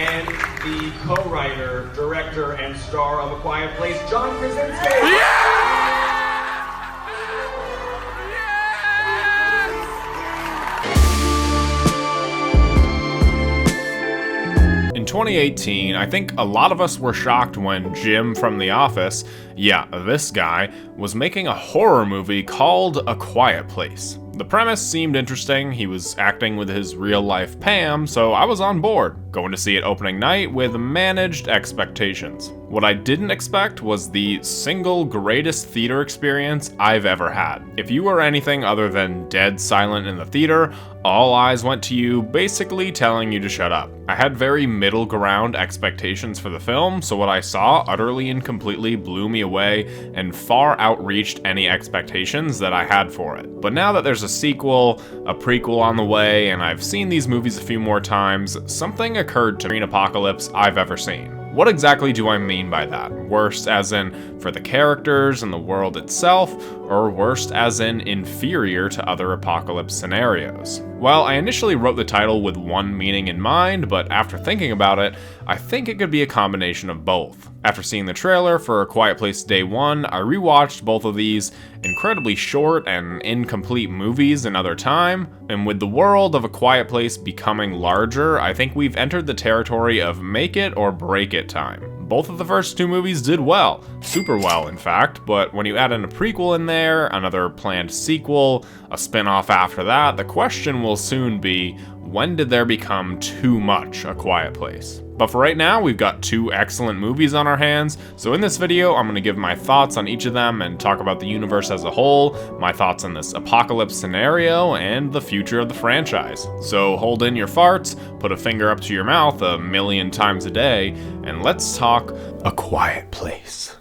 and the co-writer, director, and star of A Quiet Place, John Krasinski. In 2018, I think a lot of us were shocked when Jim from The Office, yeah, this guy, was making a horror movie called A Quiet Place. The premise seemed interesting, he was acting with his real-life Pam, so I was on board, going to see it opening night with managed expectations. What I didn't expect was the single greatest theater experience I've ever had. If you were anything other than dead silent in the theater, all eyes went to you, basically telling you to shut up. I had very middle ground expectations for the film, so what I saw utterly and completely blew me away and far outreached any expectations that I had for it. But now that there's a sequel, a prequel on the way, and I've seen these movies a few more times, something occurred to me in Apocalypse I've ever seen. What exactly do I mean by that? Worst as in for the characters and the world itself, or worst as in inferior to other apocalypse scenarios? Well, I initially wrote the title with one meaning in mind, but after thinking about it, I think it could be a combination of both. After seeing the trailer for A Quiet Place Day 1, I rewatched both of these incredibly short and incomplete movies another time, and with the world of A Quiet Place becoming larger, I think we've entered the territory of make it or break it time. Both of the first two movies did well, super well in fact, but when you add in a prequel in there, another planned sequel, a spin-off after that, the question will soon be, when did there become too much A Quiet Place? But for right now, we've got two excellent movies on our hands, so in this video, I'm going to give my thoughts on each of them and talk about the universe as a whole, my thoughts on this apocalypse scenario, and the future of the franchise. So hold in your farts, put a finger up to your mouth 1,000,000 times a day, and let's talk A Quiet Place.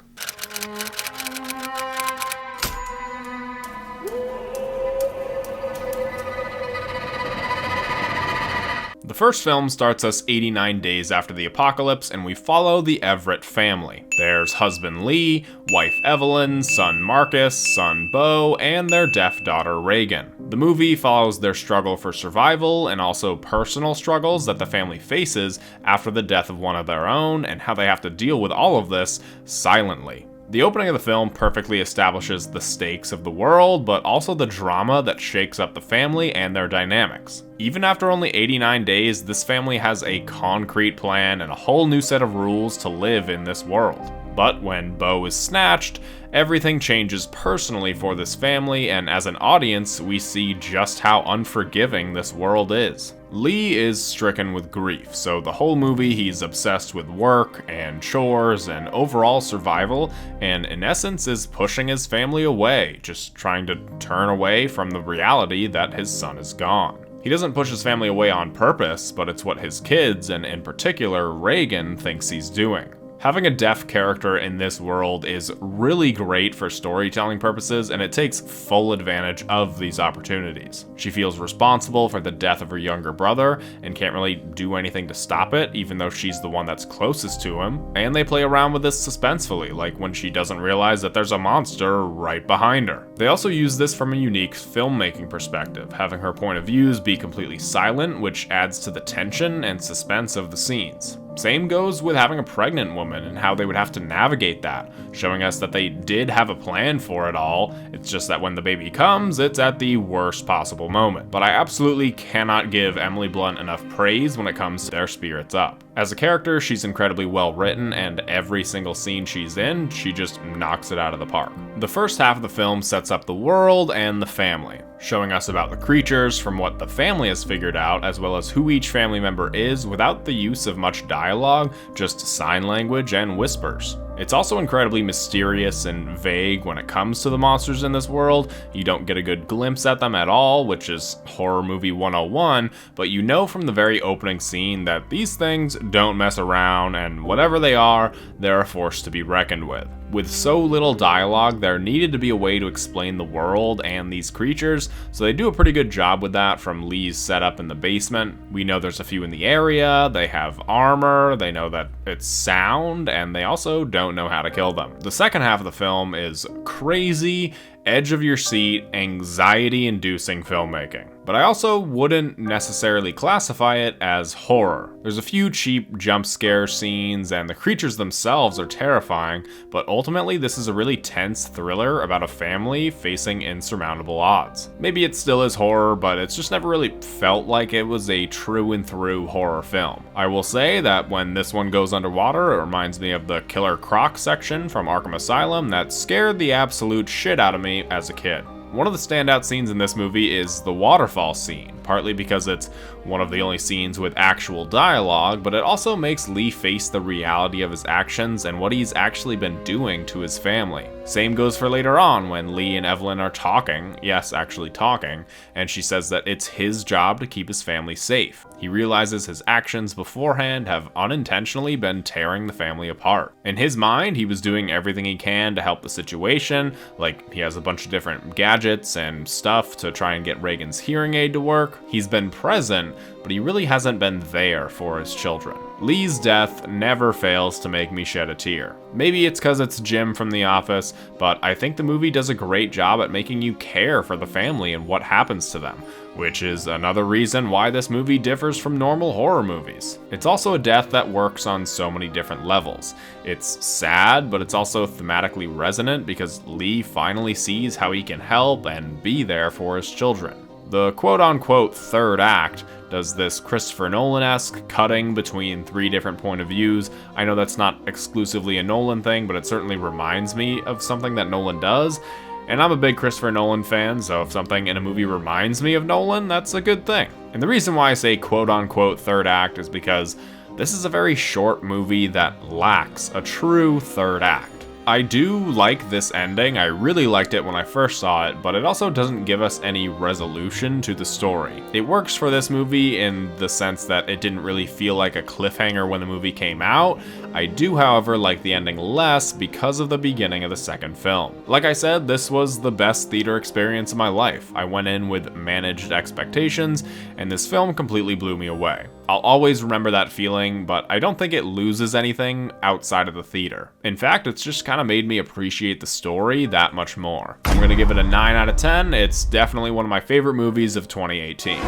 The first film starts us 89 days after the apocalypse, and we follow the Everett family. There's husband Lee, wife Evelyn, son Marcus, son Bo, and their deaf daughter Reagan. The movie follows their struggle for survival and also personal struggles that the family faces after the death of one of their own, and how they have to deal with all of this silently. The opening of the film perfectly establishes the stakes of the world, but also the drama that shakes up the family and their dynamics. Even after only 89 days, this family has a concrete plan and a whole new set of rules to live in this world. But when Bo is snatched, everything changes personally for this family, and as an audience, we see just how unforgiving this world is. Lee is stricken with grief, so the whole movie he's obsessed with work and chores and overall survival, and in essence is pushing his family away, just trying to turn away from the reality that his son is gone. He doesn't push his family away on purpose, but it's what his kids, and in particular Reagan, thinks he's doing. Having a deaf character in this world is really great for storytelling purposes, and it takes full advantage of these opportunities. She feels responsible for the death of her younger brother and can't really do anything to stop it, even though she's the one that's closest to him. And they play around with this suspensefully, like when she doesn't realize that there's a monster right behind her. They also use this from a unique filmmaking perspective, having her point of views be completely silent, which adds to the tension and suspense of the scenes. Same goes with having a pregnant woman and how they would have to navigate that, showing us that they did have a plan for it all, it's just that when the baby comes, it's at the worst possible moment. But I absolutely cannot give Emily Blunt enough praise when it comes to their spirits up. As a character, she's incredibly well written, and every single scene she's in, she just knocks it out of the park. The first half of the film sets up the world and the family, showing us about the creatures from what the family has figured out, as well as who each family member is without the use of much dialogue, just sign language and whispers. It's also incredibly mysterious and vague when it comes to the monsters in this world. You don't get a good glimpse at them at all, which is horror movie 101, but you know from the very opening scene that these things don't mess around, and whatever they are, they're a force to be reckoned with. With so little dialogue, there needed to be a way to explain the world and these creatures, so they do a pretty good job with that from Lee's setup in the basement. We know there's a few in the area, they have armor, they know that it's sound, and they also don't know how to kill them. The second half of the film is crazy, edge of your seat, anxiety-inducing filmmaking. but I also wouldn't necessarily classify it as horror. There's a few cheap jump scare scenes, and the creatures themselves are terrifying, but ultimately this is a really tense thriller about a family facing insurmountable odds. Maybe it still is horror, but it's just never really felt like it was a true and through horror film. I will say that when this one goes underwater, it reminds me of the Killer Croc section from Arkham Asylum that scared the absolute shit out of me as a kid. One of the standout scenes in this movie is the waterfall scene, partly because it's one of the only scenes with actual dialogue, but it also makes Lee face the reality of his actions and what he's actually been doing to his family. Same goes for later on when Lee and Evelyn are talking, yes, actually talking, and she says that it's his job to keep his family safe. He realizes his actions beforehand have unintentionally been tearing the family apart. In his mind, he was doing everything he can to help the situation, like he has a bunch of different gadgets and stuff to try and get Reagan's hearing aid to work. He's been present, but he really hasn't been there for his children. Lee's death never fails to make me shed a tear. Maybe it's because it's Jim from The Office, but I think the movie does a great job at making you care for the family and what happens to them, which is another reason why this movie differs from normal horror movies. It's also a death that works on so many different levels. It's sad, but it's also thematically resonant because Lee finally sees how he can help and be there for his children. The quote-unquote third act does this Christopher Nolan-esque cutting between three different point of views. I know that's not exclusively a Nolan thing, but it certainly reminds me of something that Nolan does. And I'm a big Christopher Nolan fan, so if something in a movie reminds me of Nolan, that's a good thing. And the reason why I say quote-unquote third act is because this is a very short movie that lacks a true third act. I do like this ending. I really liked it when I first saw it, but it also doesn't give us any resolution to the story. It works for this movie in the sense that it didn't really feel like a cliffhanger when the movie came out. I do, however, like the ending less because of the beginning of the second film. Like I said, this was the best theater experience of my life. I went in with managed expectations, and this film completely blew me away. I'll always remember that feeling, but I don't think it loses anything outside of the theater. In fact, it's just kind of made me appreciate the story that much more. I'm gonna give it a 9 out of 10. It's definitely one of my favorite movies of 2018.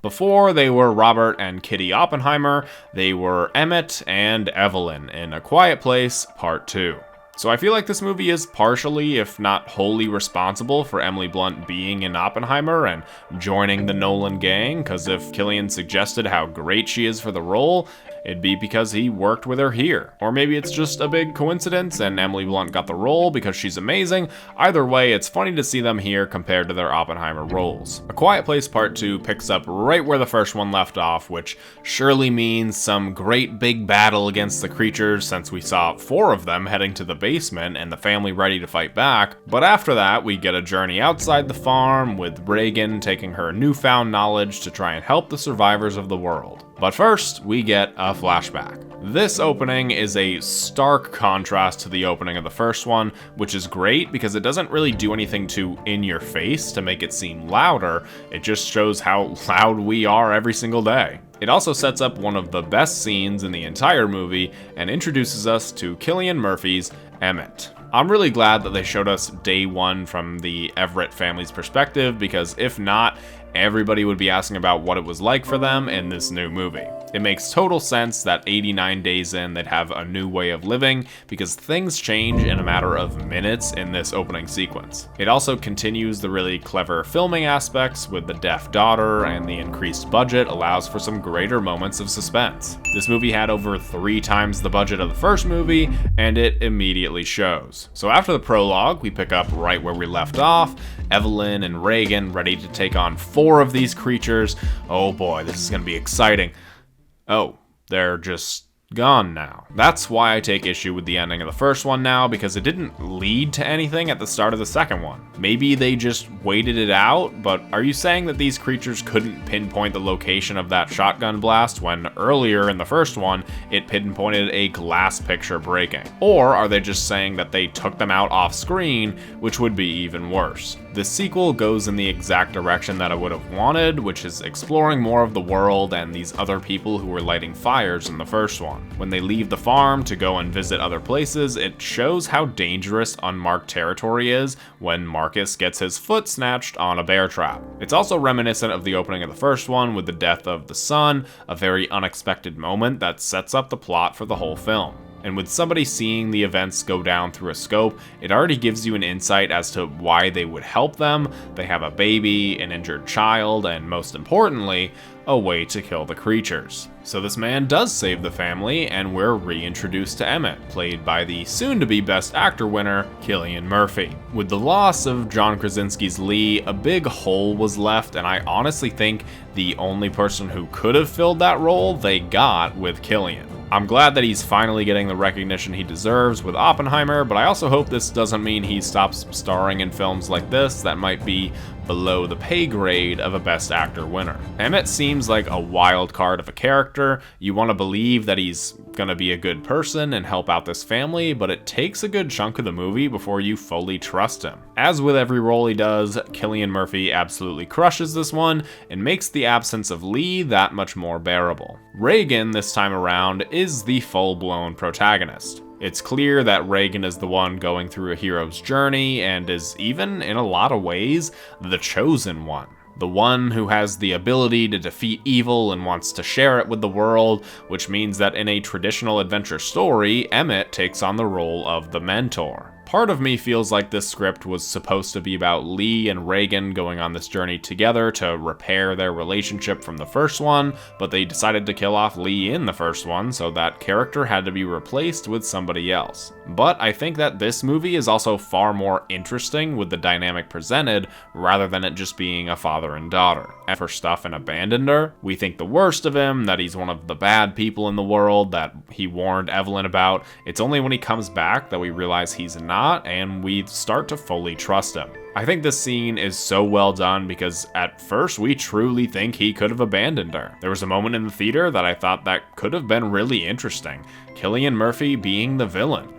Before they were Robert and Kitty Oppenheimer, they were Emmett and Evelyn in A Quiet Place Part 2. So I feel like this movie is partially, if not wholly, responsible for Emily Blunt being in Oppenheimer and joining the Nolan gang, because if Cillian suggested how great she is for the role, it'd be because he worked with her here. Or maybe it's just a big coincidence and Emily Blunt got the role because she's amazing. Either way, it's funny to see them here compared to their Oppenheimer roles. A Quiet Place Part 2 picks up right where the first one left off, which surely means some great big battle against the creatures since we saw 4 of them heading to the basement and the family ready to fight back. But after that, we get a journey outside the farm with Reagan taking her newfound knowledge to try and help the survivors of the world. But first, we get a flashback. This opening is a stark contrast to the opening of the first one, which is great because it doesn't really do anything too in your face to make it seem louder. It just shows how loud we are every single day. It also sets up one of the best scenes in the entire movie and introduces us to Cillian Murphy's Emmett. I'm really glad that they showed us day one from the Everett family's perspective, because if not, everybody would be asking about what it was like for them in this new movie. It makes total sense that 89 days in, they'd have a new way of living, because things change in a matter of minutes in this opening sequence. It also continues the really clever filming aspects with the deaf daughter, and the increased budget allows for some greater moments of suspense. This movie had over 3 times the budget of the first movie, and it immediately shows. So after the prologue, we pick up right where we left off, Evelyn and Reagan ready to take on 4 of these creatures. Oh boy, this is gonna be exciting. Oh, they're just gone now. That's why I take issue with the ending of the first one now, because it didn't lead to anything at the start of the second one. Maybe they just waited it out, but are you saying that these creatures couldn't pinpoint the location of that shotgun blast when earlier in the first one, it pinpointed a glass picture breaking? Or are they just saying that they took them out off screen, which would be even worse? This sequel goes in the exact direction that I would have wanted, which is exploring more of the world and these other people who were lighting fires in the first one. When they leave the farm to go and visit other places, it shows how dangerous unmarked territory is when Marcus gets his foot snatched on a bear trap. It's also reminiscent of the opening of the first one with the death of the son, a very unexpected moment that sets up the plot for the whole film. And with somebody seeing the events go down through a scope, it already gives you an insight as to why they would help them. They have a baby, an injured child, and most importantly, a way to kill the creatures. So this man does save the family, and we're reintroduced to Emmett, played by the soon-to-be Best Actor winner, Cillian Murphy. With the loss of John Krasinski's Lee, a big hole was left, and I honestly think the only person who could have filled that role they got with Cillian. I'm glad that he's finally getting the recognition he deserves with Oppenheimer, but I also hope this doesn't mean he stops starring in films like this that might be below the pay grade of a Best Actor winner. Emmett seems like a wild card of a character. You want to believe that he's gonna be a good person and help out this family, but it takes a good chunk of the movie before you fully trust him. As with every role he does, Cillian Murphy absolutely crushes this one and makes the absence of Lee that much more bearable. Reagan, this time around, is the full-blown protagonist. It's clear that Reagan is the one going through a hero's journey and is even, in a lot of ways, the chosen one. The one who has the ability to defeat evil and wants to share it with the world, which means that in a traditional adventure story, Emmett takes on the role of the mentor. Part of me feels like this script was supposed to be about Lee and Reagan going on this journey together to repair their relationship from the first one, but they decided to kill off Lee in the first one, so that character had to be replaced with somebody else. But I think that this movie is also far more interesting with the dynamic presented, rather than it just being a father and daughter. And for stuff and abandoned her, we think the worst of him, that he's one of the bad people in the world, that he warned Evelyn about. It's only when he comes back that we realize he's not, and we start to fully trust him. I think this scene is so well done because at first we truly think he could have abandoned her. There was a moment in the theater that I thought that could have been really interesting. Cillian Murphy being the villain.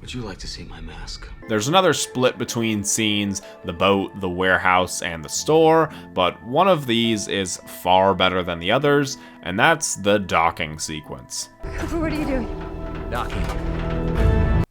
Would you like to see my mask? There's another split between scenes, the boat, the warehouse, and the store, but one of these is far better than the others, and that's the docking sequence. Cooper, what are you doing? Docking.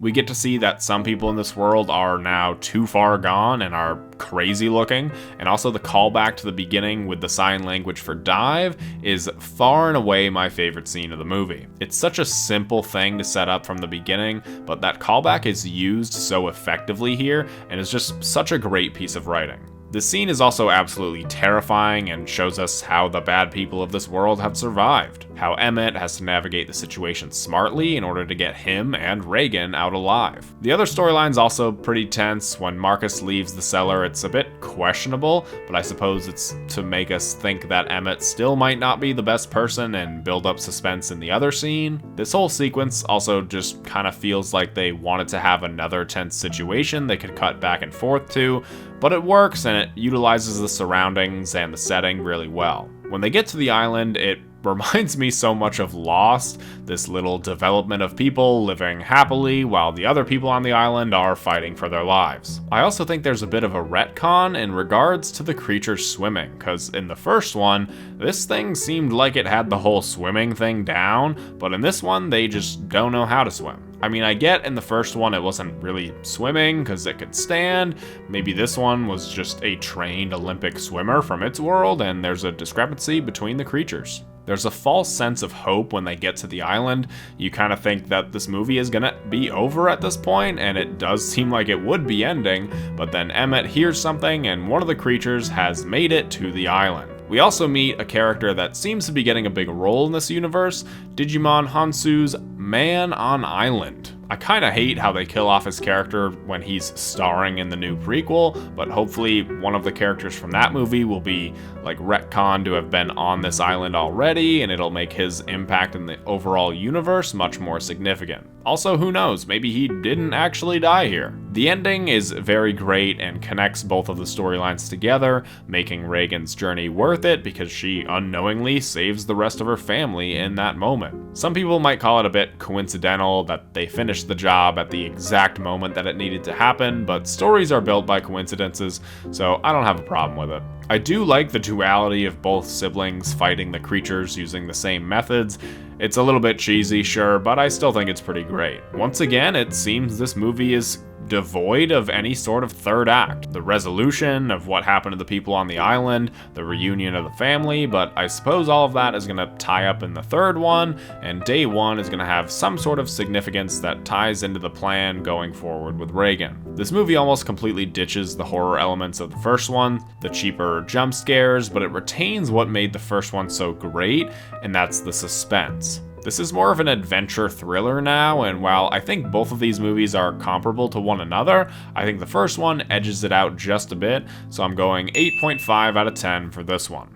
We get to see that some people in this world are now too far gone and are crazy looking, and also the callback to the beginning with the sign language for dive is far and away my favorite scene of the movie. It's such a simple thing to set up from the beginning, but that callback is used so effectively here and is just such a great piece of writing. The scene is also absolutely terrifying and shows us how the bad people of this world have survived, how Emmett has to navigate the situation smartly in order to get him and Reagan out alive. The other storyline's also pretty tense. When Marcus leaves the cellar, it's a bit questionable, but I suppose it's to make us think that Emmett still might not be the best person and build up suspense in the other scene. This whole sequence also just kind of feels like they wanted to have another tense situation they could cut back and forth to, but it works and it utilizes the surroundings and the setting really well. When they get to the island, it reminds me so much of Lost, this little development of people living happily while the other people on the island are fighting for their lives. I also think there's a bit of a retcon in regards to the creatures swimming, because in the first one, this thing seemed like it had the whole swimming thing down, but in this one, they just don't know how to swim. I mean, I get in the first one it wasn't really swimming because it could stand. Maybe this one was just a trained Olympic swimmer from its world, and there's a discrepancy between the creatures. There's a false sense of hope when they get to the island. You kind of think that this movie is gonna be over at this point, and it does seem like it would be ending, but then Emmett hears something and one of the creatures has made it to the island. We also meet a character that seems to be getting a big role in this universe, Digimon Hansu's Man on Island. I kinda hate how they kill off his character when he's starring in the new prequel, but hopefully one of the characters from that movie will be like retconned to have been on this island already, and it'll make his impact in the overall universe much more significant. Also, who knows, maybe he didn't actually die here. The ending is very great and connects both of the storylines together, making Reagan's journey worth it because she unknowingly saves the rest of her family in that moment. Some people might call it a bit coincidental that they finished the job at the exact moment that it needed to happen, but stories are built by coincidences, so I don't have a problem with it. I do like the duality of both siblings fighting the creatures using the same methods. It's a little bit cheesy, sure, but I still think it's pretty great. Once again, it seems this movie is devoid of any sort of third act. The resolution of what happened to the people on the island, the reunion of the family, but I suppose all of that is going to tie up in the third one, and day one is going to have some sort of significance that ties into the plan going forward with Reagan. This movie almost completely ditches the horror elements of the first one, the cheaper jump scares, but it retains what made the first one so great, and that's the suspense. This is more of an adventure thriller now, and while I think both of these movies are comparable to one another, I think the first one edges it out just a bit, so I'm going 8.5 out of 10 for this one.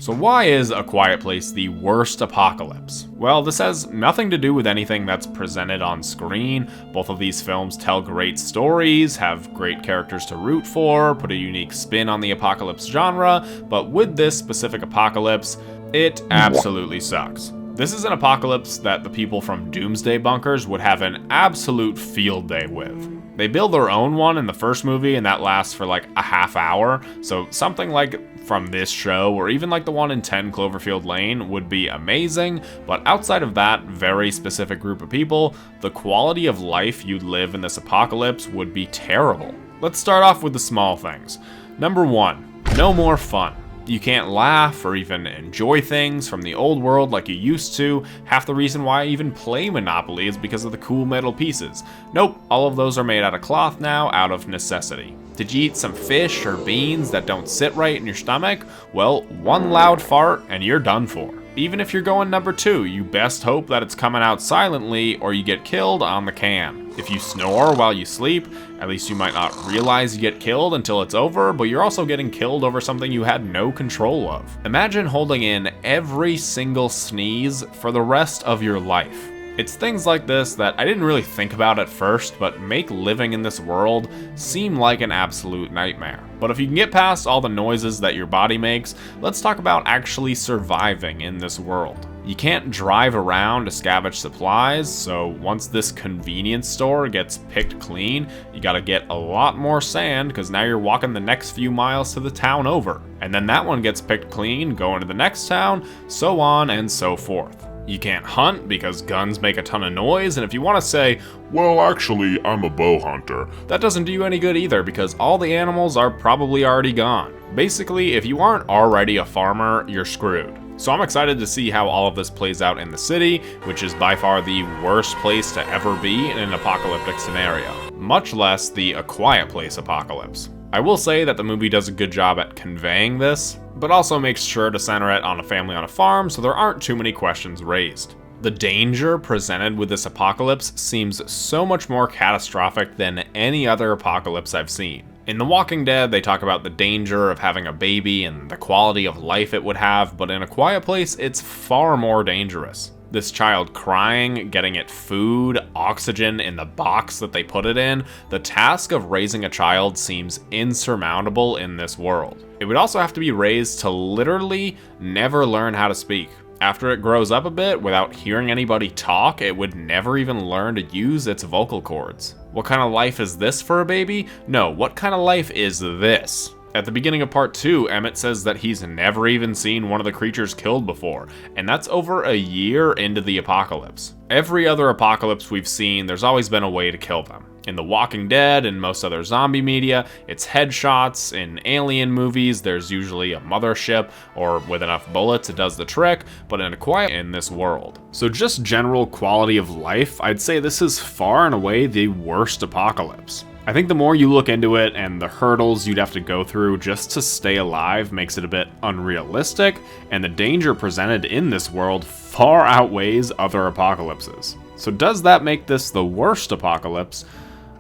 So why is A Quiet Place the worst apocalypse? Well, this has nothing to do with anything that's presented on screen. Both of these films tell great stories, have great characters to root for, put a unique spin on the apocalypse genre, but with this specific apocalypse, it absolutely sucks. This is an apocalypse that the people from Doomsday Bunkers would have an absolute field day with. They build their own one in the first movie, and that lasts for like a half hour, so something like from this show, or even like the one in 10 Cloverfield Lane, would be amazing, but outside of that very specific group of people, the quality of life you'd live in this apocalypse would be terrible. Let's start off with the small things. Number 1, no more fun. You can't laugh or even enjoy things from the old world like you used to. Half the reason why I even play Monopoly is because of the cool metal pieces. Nope, all of those are made out of cloth now, out of necessity. Did you eat some fish or beans that don't sit right in your stomach? Well, one loud fart and you're done for. Even if you're going number 2, you best hope that it's coming out silently or you get killed on the can. If you snore while you sleep, at least you might not realize you get killed until it's over, but you're also getting killed over something you had no control of. Imagine holding in every single sneeze for the rest of your life. It's things like this that I didn't really think about at first, but make living in this world seem like an absolute nightmare. But if you can get past all the noises that your body makes, let's talk about actually surviving in this world. You can't drive around to scavenge supplies, so once this convenience store gets picked clean, you gotta get a lot more sand because now you're walking the next few miles to the town over. And then that one gets picked clean, going to the next town, so on and so forth. You can't hunt because guns make a ton of noise, and if you want to say, well, actually, I'm a bow hunter, that doesn't do you any good either because all the animals are probably already gone. Basically, if you aren't already a farmer, you're screwed. So I'm excited to see how all of this plays out in the city, which is by far the worst place to ever be in an apocalyptic scenario, much less the A Quiet Place apocalypse. I will say that the movie does a good job at conveying this, but also makes sure to center it on a family on a farm so there aren't too many questions raised. The danger presented with this apocalypse seems so much more catastrophic than any other apocalypse I've seen. In The Walking Dead, they talk about the danger of having a baby and the quality of life it would have, but in A Quiet Place, it's far more dangerous. This child crying, getting it food, oxygen in the box that they put it in, the task of raising a child seems insurmountable in this world. It would also have to be raised to literally never learn how to speak. After it grows up a bit, without hearing anybody talk, it would never even learn to use its vocal cords. What kind of life is this for a baby? No, what kind of life is this? At the beginning of part 2, Emmett says that he's never even seen one of the creatures killed before, and that's over a year into the apocalypse. Every other apocalypse we've seen, there's always been a way to kill them. In The Walking Dead and most other zombie media, it's headshots. In alien movies, there's usually a mothership, or with enough bullets it does the trick, but in A Quiet in this world. So just general quality of life, I'd say this is far and away the worst apocalypse. I think the more you look into it and the hurdles you'd have to go through just to stay alive makes it a bit unrealistic, and the danger presented in this world far outweighs other apocalypses. So does that make this the worst apocalypse,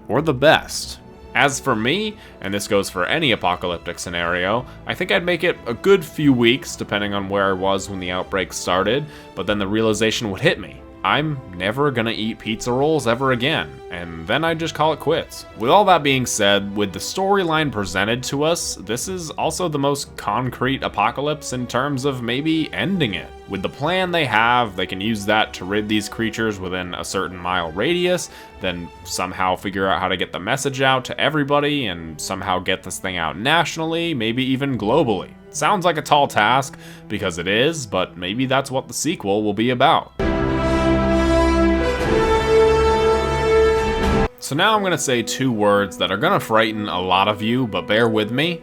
or the best? As for me, and this goes for any apocalyptic scenario, I think I'd make it a good few weeks depending on where I was when the outbreak started, but then the realization would hit me. I'm never gonna eat pizza rolls ever again, and then I just call it quits. With all that being said, with the storyline presented to us, this is also the most concrete apocalypse in terms of maybe ending it. With the plan they have, they can use that to rid these creatures within a certain mile radius, then somehow figure out how to get the message out to everybody and somehow get this thing out nationally, maybe even globally. Sounds like a tall task, because it is, but maybe that's what the sequel will be about. So now I'm gonna say two words that are gonna frighten a lot of you, but bear with me,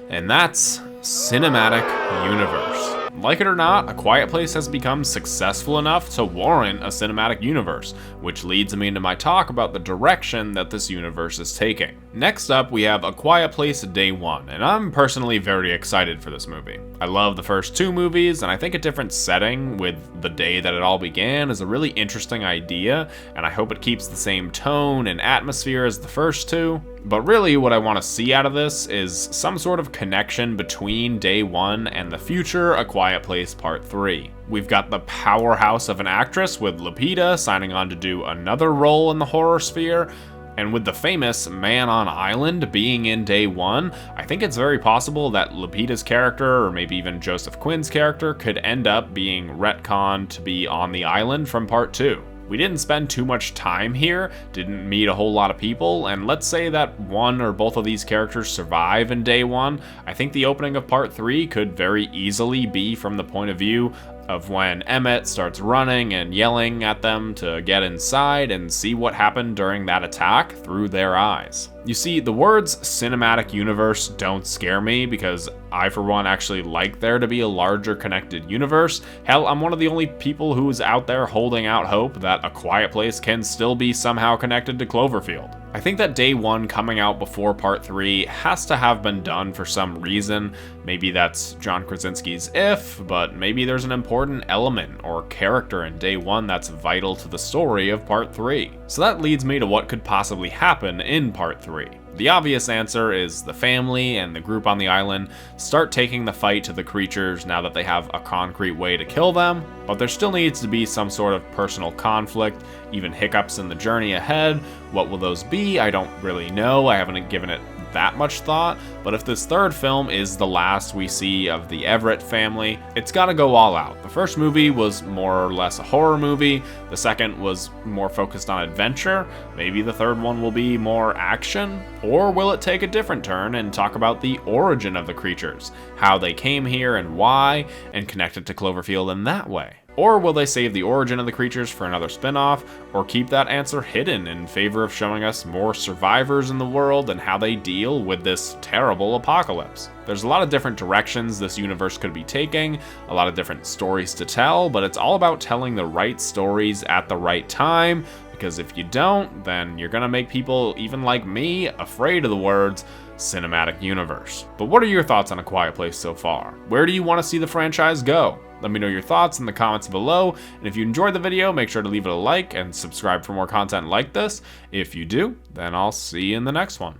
and that's cinematic universe. Like it or not, A Quiet Place has become successful enough to warrant a cinematic universe, which leads me into my talk about the direction that this universe is taking. Next up, we have A Quiet Place Day 1, and I'm personally very excited for this movie. I love the first two movies, and I think a different setting with the day that it all began is a really interesting idea, and I hope it keeps the same tone and atmosphere as the first two. But really, what I want to see out of this is some sort of connection between Day 1 and the future A Quiet Place Part 3. We've got the powerhouse of an actress with Lupita signing on to do another role in the horror sphere, and with the famous Man on Island being in Day 1, I think it's very possible that Lupita's character, or maybe even Joseph Quinn's character, could end up being retconned to be on the island from Part 2. We didn't spend too much time here, didn't meet a whole lot of people, and let's say that one or both of these characters survive in Day 1, I think the opening of Part 3 could very easily be from the point of view of when Emmett starts running and yelling at them to get inside and see what happened during that attack through their eyes. You see, the words cinematic universe don't scare me because I, for one, actually like there to be a larger connected universe. Hell, I'm one of the only people who's out there holding out hope that A Quiet Place can still be somehow connected to Cloverfield. I think that Day 1 coming out before Part 3 has to have been done for some reason. Maybe that's John Krasinski's if, but maybe there's an important element or character in Day 1 that's vital to the story of Part 3. So that leads me to what could possibly happen in Part 3. The obvious answer is the family and the group on the island start taking the fight to the creatures now that they have a concrete way to kill them, but there still needs to be some sort of personal conflict, even hiccups in the journey ahead. What will those be? I don't really know. I haven't given it that much thought, but if this third film is the last we see of the Everett family, it's gotta go all out. The first movie was more or less a horror movie, the second was more focused on adventure, maybe the third one will be more action, or will it take a different turn and talk about the origin of the creatures, how they came here and why, and connect it to Cloverfield in that way? Or will they save the origin of the creatures for another spin-off, or keep that answer hidden in favor of showing us more survivors in the world and how they deal with this terrible apocalypse? There's a lot of different directions this universe could be taking, a lot of different stories to tell, but it's all about telling the right stories at the right time, because if you don't, then you're gonna make people, even like me, afraid of the words cinematic universe. But what are your thoughts on A Quiet Place so far? Where do you want to see the franchise go? Let me know your thoughts in the comments below, and if you enjoyed the video, make sure to leave it a like and subscribe for more content like this. If you do, then I'll see you in the next one.